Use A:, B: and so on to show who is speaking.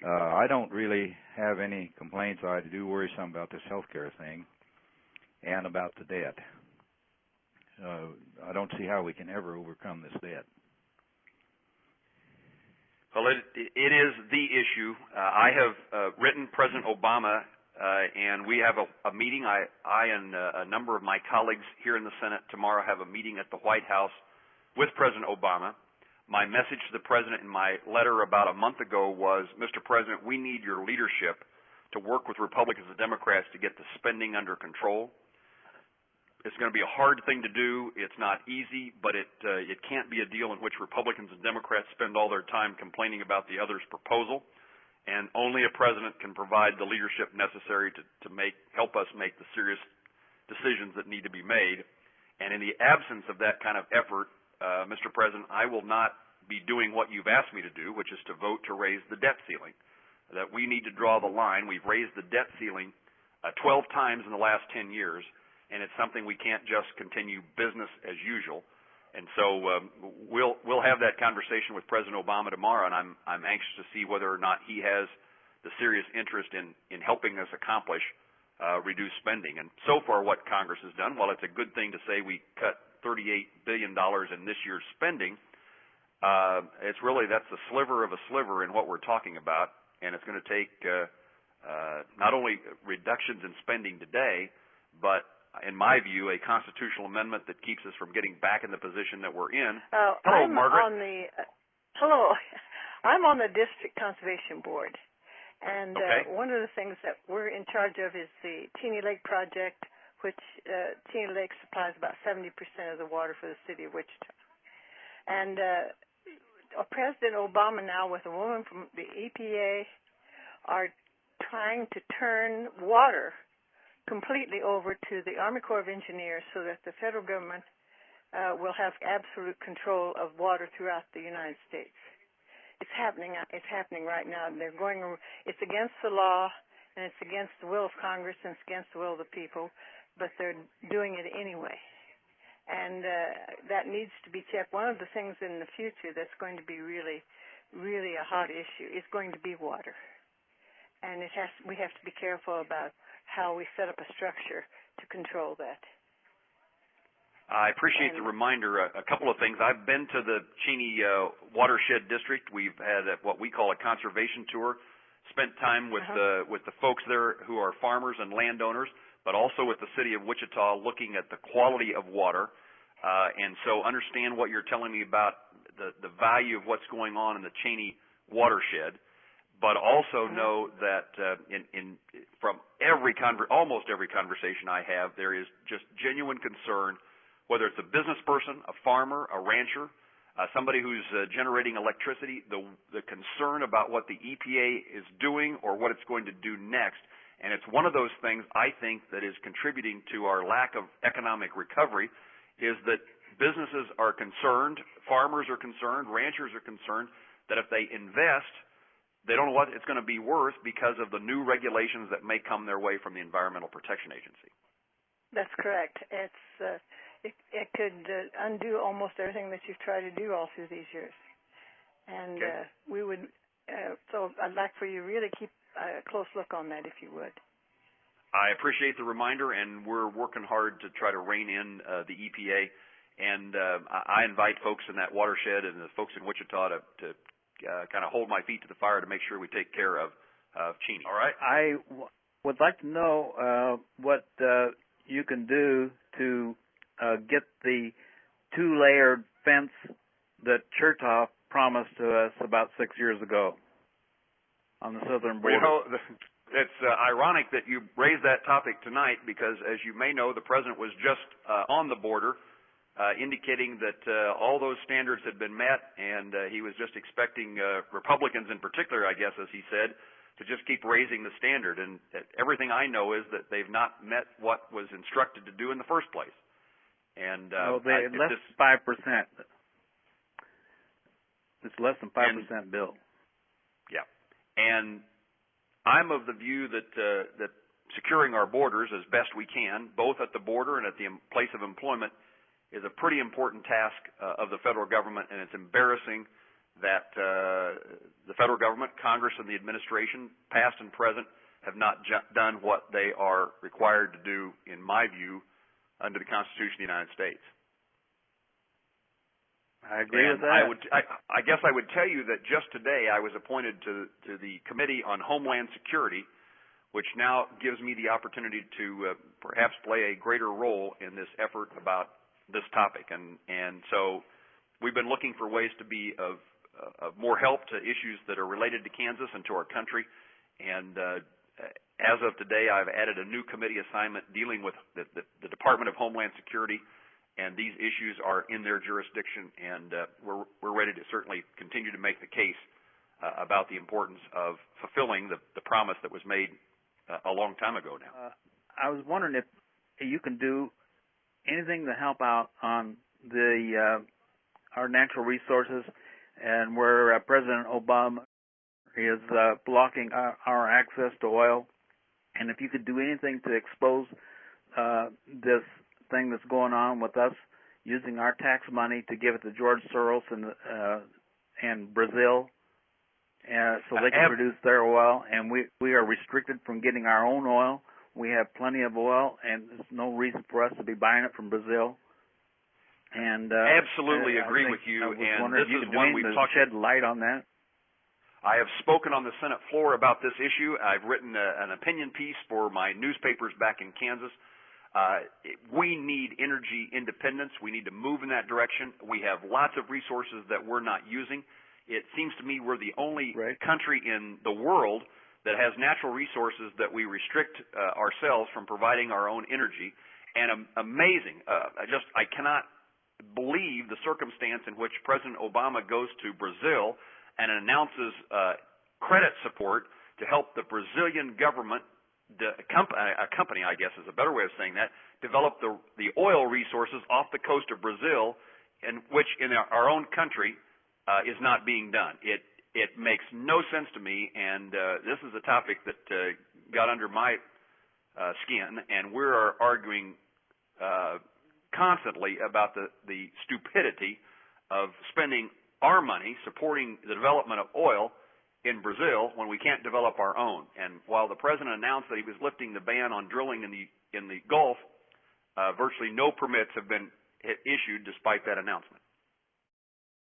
A: I don't really have any complaints. I do worry some about this health care thing and about the debt. I don't see how we can ever overcome this debt.
B: Well, it is the issue. I have written President Obama, and we have a meeting. I and a number of my colleagues here in the Senate tomorrow have a meeting at the White House with President Obama. My message to the President in my letter about a month ago was, Mr. President, we need your leadership to work with Republicans and Democrats to get the spending under control. It's going to be a hard thing to do. It's not easy, but it can't be a deal in which Republicans and Democrats spend all their time complaining about the other's proposal. And only a president can provide the leadership necessary to help us make the serious decisions that need to be made. And in the absence of that kind of effort, Mr. President, I will not be doing what you've asked me to do, which is to vote to raise the debt ceiling. That we need to draw the line. We've raised the debt ceiling 12 times in the last 10 years. And it's something we can't just continue business as usual. And so we'll have that conversation with President Obama tomorrow, and I'm anxious to see whether or not he has the serious interest in helping us accomplish reduced spending. And so far what Congress has done, while it's a good thing to say we cut $38 billion in this year's spending, that's a sliver of a sliver in what we're talking about, and it's going to take not only reductions in spending today, but in my view, a constitutional amendment that keeps us from getting back in the position that we're in. Hello, Margaret.
C: Hello. I'm on the District Conservation Board. And one of the things that we're in charge of is the Cheney Lake Project, which Cheney Lake supplies about 70% of the water for the city of Wichita. And President Obama now, with a woman from the EPA, are trying to turn water completely over to the Army Corps of Engineers so that the federal government will have absolute control of water throughout the United States. It's happening. It's happening right now. It's against the law, and it's against the will of Congress, and it's against the will of the people, but they're doing it anyway. And that needs to be checked. One of the things in the future that's going to be really, really a hot issue is going to be water. And we have to be careful about how we set up a structure to control that.
B: I appreciate the reminder. A couple of things. I've been to the Cheney Watershed District. We've had what we call a conservation tour, spent time with the folks there who are farmers and landowners, but also with the city of Wichita looking at the quality of water. And so understand what you're telling me about the value of what's going on in the Cheney Watershed. But also know that from almost every conversation I have, there is just genuine concern, whether it's a business person, a farmer, a rancher, somebody who's generating electricity, the concern about what the EPA is doing or what it's going to do next. And it's one of those things, I think, that is contributing to our lack of economic recovery, is that businesses are concerned, farmers are concerned, ranchers are concerned, that if they invest, they don't know what it's going to be worth because of the new regulations that may come their way from the Environmental Protection Agency.
C: That's correct. It could undo almost everything that you've tried to do all through these years. And we would, so I'd like for you to really keep a close look on that, if you would.
B: I appreciate the reminder, and we're working hard to try to rein in the EPA. And I invite folks in that watershed and the folks in Wichita to kind of hold my feet to the fire to make sure we take care of Cheney. All right?
D: I would like to know what you can do to get the two-layered fence that Chertoff promised to us about 6 years ago on the southern border.
B: Well, it's ironic that you raised that topic tonight because, as you may know, the President was just on the border indicating that all those standards had been met, and he was just expecting Republicans in particular, I guess, as he said, to just keep raising the standard. And everything I know is that they've not met what was instructed to do in the first place. And
D: less than 5%. It's less than 5% bill.
B: Yeah, and I'm of the view that securing our borders as best we can, both at the border and at the place of employment, is a pretty important task of the federal government, and it's embarrassing that the federal government, Congress, and the administration, past and present, have not done what they are required to do, in my view, under the Constitution of the United States.
D: I agree with that.
B: I guess I would tell you that just today I was appointed to the Committee on Homeland Security, which now gives me the opportunity to perhaps play a greater role in this effort about this topic. And so we've been looking for ways to be of more help to issues that are related to Kansas and to our country. And as of today, I've added a new committee assignment dealing with the Department of Homeland Security, and these issues are in their jurisdiction, and we're ready to certainly continue to make the case about the importance of fulfilling the promise that was made a long time ago now.
D: I was wondering if you can do anything to help out on our natural resources, and where President Obama is blocking our access to oil, and if you could do anything to expose this thing that's going on with us using our tax money to give it to George Soros and Brazil, so they can produce their oil, and we are restricted from getting our own oil. We have plenty of oil, and there's no reason for us to be buying it from Brazil. And
B: absolutely agree with you. And this is one we've talked.
D: Shed light on that.
B: I have spoken on the Senate floor about this issue. I've written an opinion piece for my newspapers back in Kansas. We need energy independence. We need to move in that direction. We have lots of resources that we're not using. It seems to me we're the only country in the world that has natural resources that we restrict ourselves from providing our own energy. And amazing. I cannot believe the circumstance in which President Obama goes to Brazil and announces credit support to help the Brazilian government, a company, I guess is a better way of saying that, develop the oil resources off the coast of Brazil, which in our own country is not being done. It makes no sense to me, and this is a topic that got under my skin, and we're arguing constantly about the stupidity of spending our money supporting the development of oil in Brazil when we can't develop our own. And while the president announced that he was lifting the ban on drilling in the Gulf, virtually no permits have been issued despite that announcement.